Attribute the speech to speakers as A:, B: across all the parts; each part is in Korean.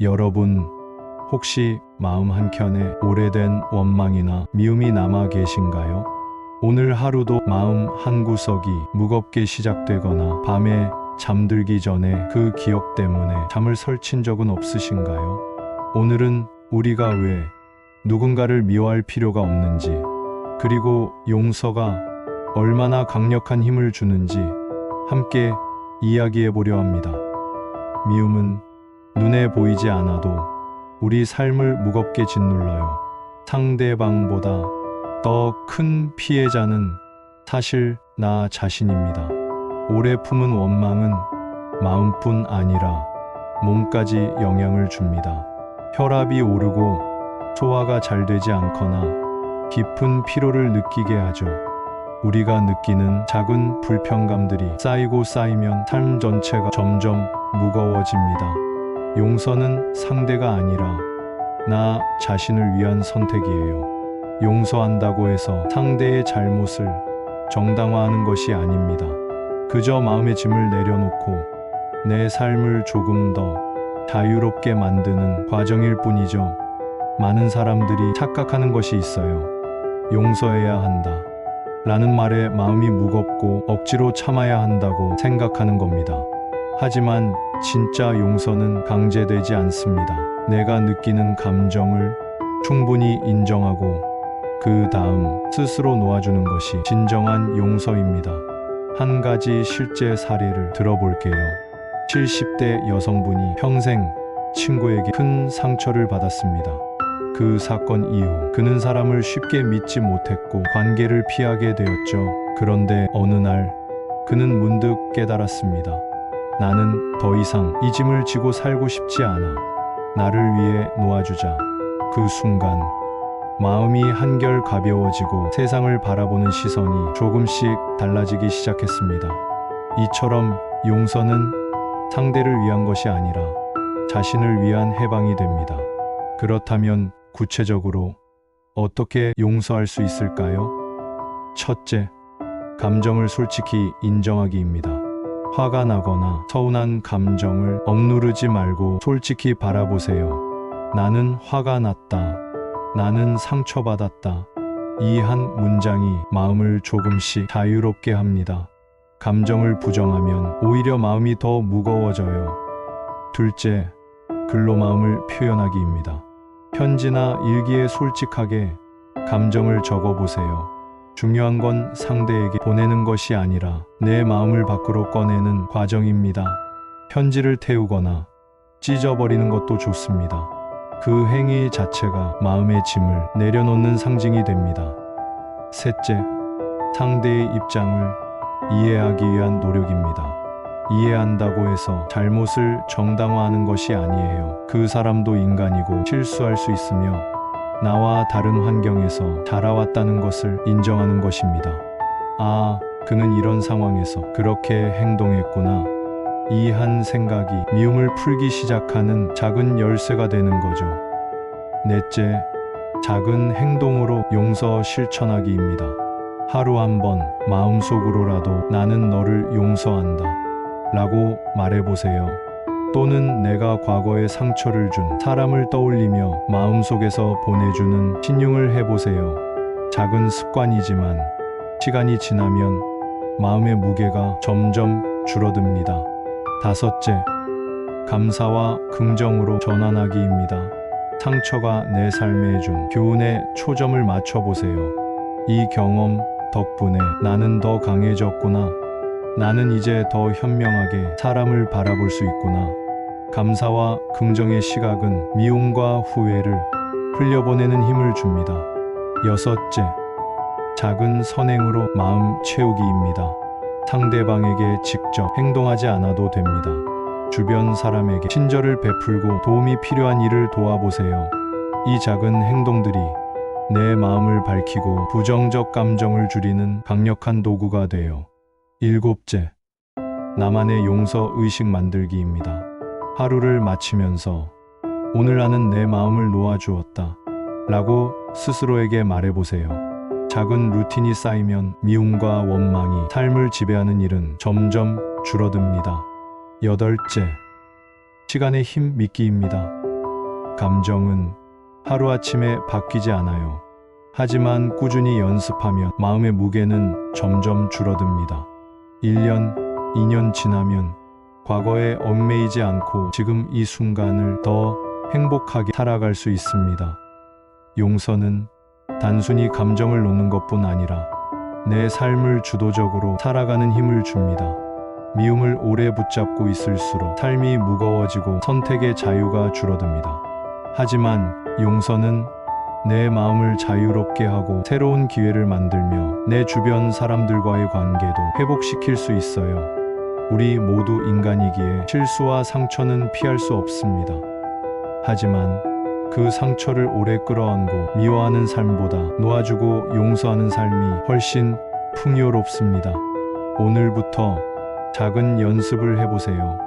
A: 여러분, 혹시 마음 한켠에 오래된 원망이나 미움이 남아 계신가요? 오늘 하루도 마음 한구석이 무겁게 시작되거나 밤에 잠들기 전에 그 기억 때문에 잠을 설친 적은 없으신가요? 오늘은 우리가 왜 누군가를 미워할 필요가 없는지, 그리고 용서가 얼마나 강력한 힘을 주는지 함께 이야기해 보려 합니다. 미움은 눈에 보이지 않아도 우리 삶을 무겁게 짓눌러요. 상대방보다 더 큰 피해자는 사실 나 자신입니다. 오래 품은 원망은 마음뿐 아니라 몸까지 영향을 줍니다. 혈압이 오르고 소화가 잘 되지 않거나 깊은 피로를 느끼게 하죠. 우리가 느끼는 작은 불편감들이 쌓이고 쌓이면 삶 전체가 점점 무거워집니다. 용서는 상대가 아니라 나 자신을 위한 선택이에요. 용서한다고 해서 상대의 잘못을 정당화하는 것이 아닙니다. 그저 마음의 짐을 내려놓고 내 삶을 조금 더 자유롭게 만드는 과정일 뿐이죠. 많은 사람들이 착각하는 것이 있어요. 용서해야 한다 라는 말에 마음이 무겁고 억지로 참아야 한다고 생각하는 겁니다. 하지만 진짜 용서는 강제되지 않습니다. 내가 느끼는 감정을 충분히 인정하고 그 다음 스스로 놓아주는 것이 진정한 용서입니다. 한 가지 실제 사례를 들어볼게요. 70대 여성분이 평생 친구에게 큰 상처를 받았습니다. 그 사건 이후 그는 사람을 쉽게 믿지 못했고 관계를 피하게 되었죠. 그런데 어느 날 그는 문득 깨달았습니다. 나는 더 이상 이 짐을 지고 살고 싶지 않아. 나를 위해 놓아주자. 그 순간 마음이 한결 가벼워지고 세상을 바라보는 시선이 조금씩 달라지기 시작했습니다. 이처럼 용서는 상대를 위한 것이 아니라 자신을 위한 해방이 됩니다. 그렇다면 구체적으로 어떻게 용서할 수 있을까요? 첫째, 감정을 솔직히 인정하기입니다. 화가 나거나 서운한 감정을 억누르지 말고 솔직히 바라보세요. 나는 화가 났다. 나는 상처받았다. 이 한 문장이 마음을 조금씩 자유롭게 합니다. 감정을 부정하면 오히려 마음이 더 무거워져요. 둘째, 글로 마음을 표현하기입니다. 편지나 일기에 솔직하게 감정을 적어보세요. 중요한 건 상대에게 보내는 것이 아니라 내 마음을 밖으로 꺼내는 과정입니다. 편지를 태우거나 찢어버리는 것도 좋습니다. 그 행위 자체가 마음의 짐을 내려놓는 상징이 됩니다. 셋째, 상대의 입장을 이해하기 위한 노력입니다. 이해한다고 해서 잘못을 정당화하는 것이 아니에요. 그 사람도 인간이고 실수할 수 있으며 나와 다른 환경에서 자라왔다는 것을 인정하는 것입니다. 아, 그는 이런 상황에서 그렇게 행동했구나. 이 한 생각이 미움을 풀기 시작하는 작은 열쇠가 되는 거죠. 넷째, 작은 행동으로 용서 실천하기입니다. 하루 한 번 마음속으로라도 나는 너를 용서한다 라고 말해보세요. 또는 내가 과거에 상처를 준 사람을 떠올리며 마음속에서 보내주는 신용을 해보세요. 작은 습관이지만 시간이 지나면 마음의 무게가 점점 줄어듭니다. 다섯째, 감사와 긍정으로 전환하기입니다. 상처가 내 삶에 준 교훈에 초점을 맞춰보세요. 이 경험 덕분에 나는 더 강해졌구나. 나는 이제 더 현명하게 사람을 바라볼 수 있구나. 감사와 긍정의 시각은 미움과 후회를 흘려보내는 힘을 줍니다. 여섯째, 작은 선행으로 마음 채우기입니다. 상대방에게 직접 행동하지 않아도 됩니다. 주변 사람에게 친절을 베풀고 도움이 필요한 일을 도와보세요. 이 작은 행동들이 내 마음을 밝히고 부정적 감정을 줄이는 강력한 도구가 돼요. 일곱째, 나만의 용서 의식 만들기입니다. 하루를 마치면서 오늘 나는 내 마음을 놓아주었다 라고 스스로에게 말해보세요. 작은 루틴이 쌓이면 미움과 원망이 삶을 지배하는 일은 점점 줄어듭니다. 여덟째, 시간의 힘 믿기입니다. 감정은 하루아침에 바뀌지 않아요. 하지만 꾸준히 연습하면 마음의 무게는 점점 줄어듭니다. 1년, 2년 지나면 과거에 얽매이지 않고 지금 이 순간을 더 행복하게 살아갈 수 있습니다. 용서는 단순히 감정을 놓는 것뿐 아니라 내 삶을 주도적으로 살아가는 힘을 줍니다. 미움을 오래 붙잡고 있을수록 삶이 무거워지고 선택의 자유가 줄어듭니다. 하지만 용서는 내 마음을 자유롭게 하고 새로운 기회를 만들며 내 주변 사람들과의 관계도 회복시킬 수 있어요. 우리 모두 인간이기에 실수와 상처는 피할 수 없습니다. 하지만 그 상처를 오래 끌어안고 미워하는 삶보다 놓아주고 용서하는 삶이 훨씬 풍요롭습니다. 오늘부터 작은 연습을 해보세요.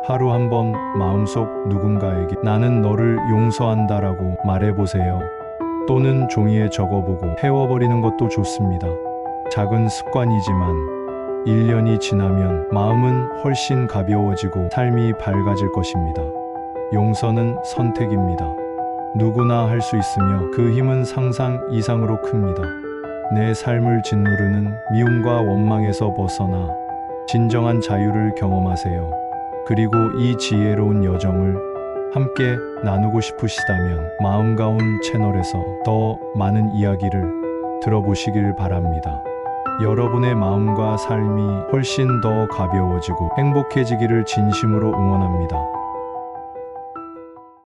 A: 하루 한 번 마음속 누군가에게 나는 너를 용서한다라고 말해보세요. 또는 종이에 적어보고 태워버리는 것도 좋습니다. 작은 습관이지만 1년이 지나면 마음은 훨씬 가벼워지고 삶이 밝아질 것입니다. 용서는 선택입니다. 누구나 할 수 있으며 그 힘은 상상 이상으로 큽니다. 내 삶을 짓누르는 미움과 원망에서 벗어나 진정한 자유를 경험하세요. 그리고 이 지혜로운 여정을 함께 나누고 싶으시다면 마음가운 채널에서 더 많은 이야기를 들어보시길 바랍니다. 여러분의 마음과 삶이 훨씬 더 가벼워지고 행복해지기를 진심으로 응원합니다.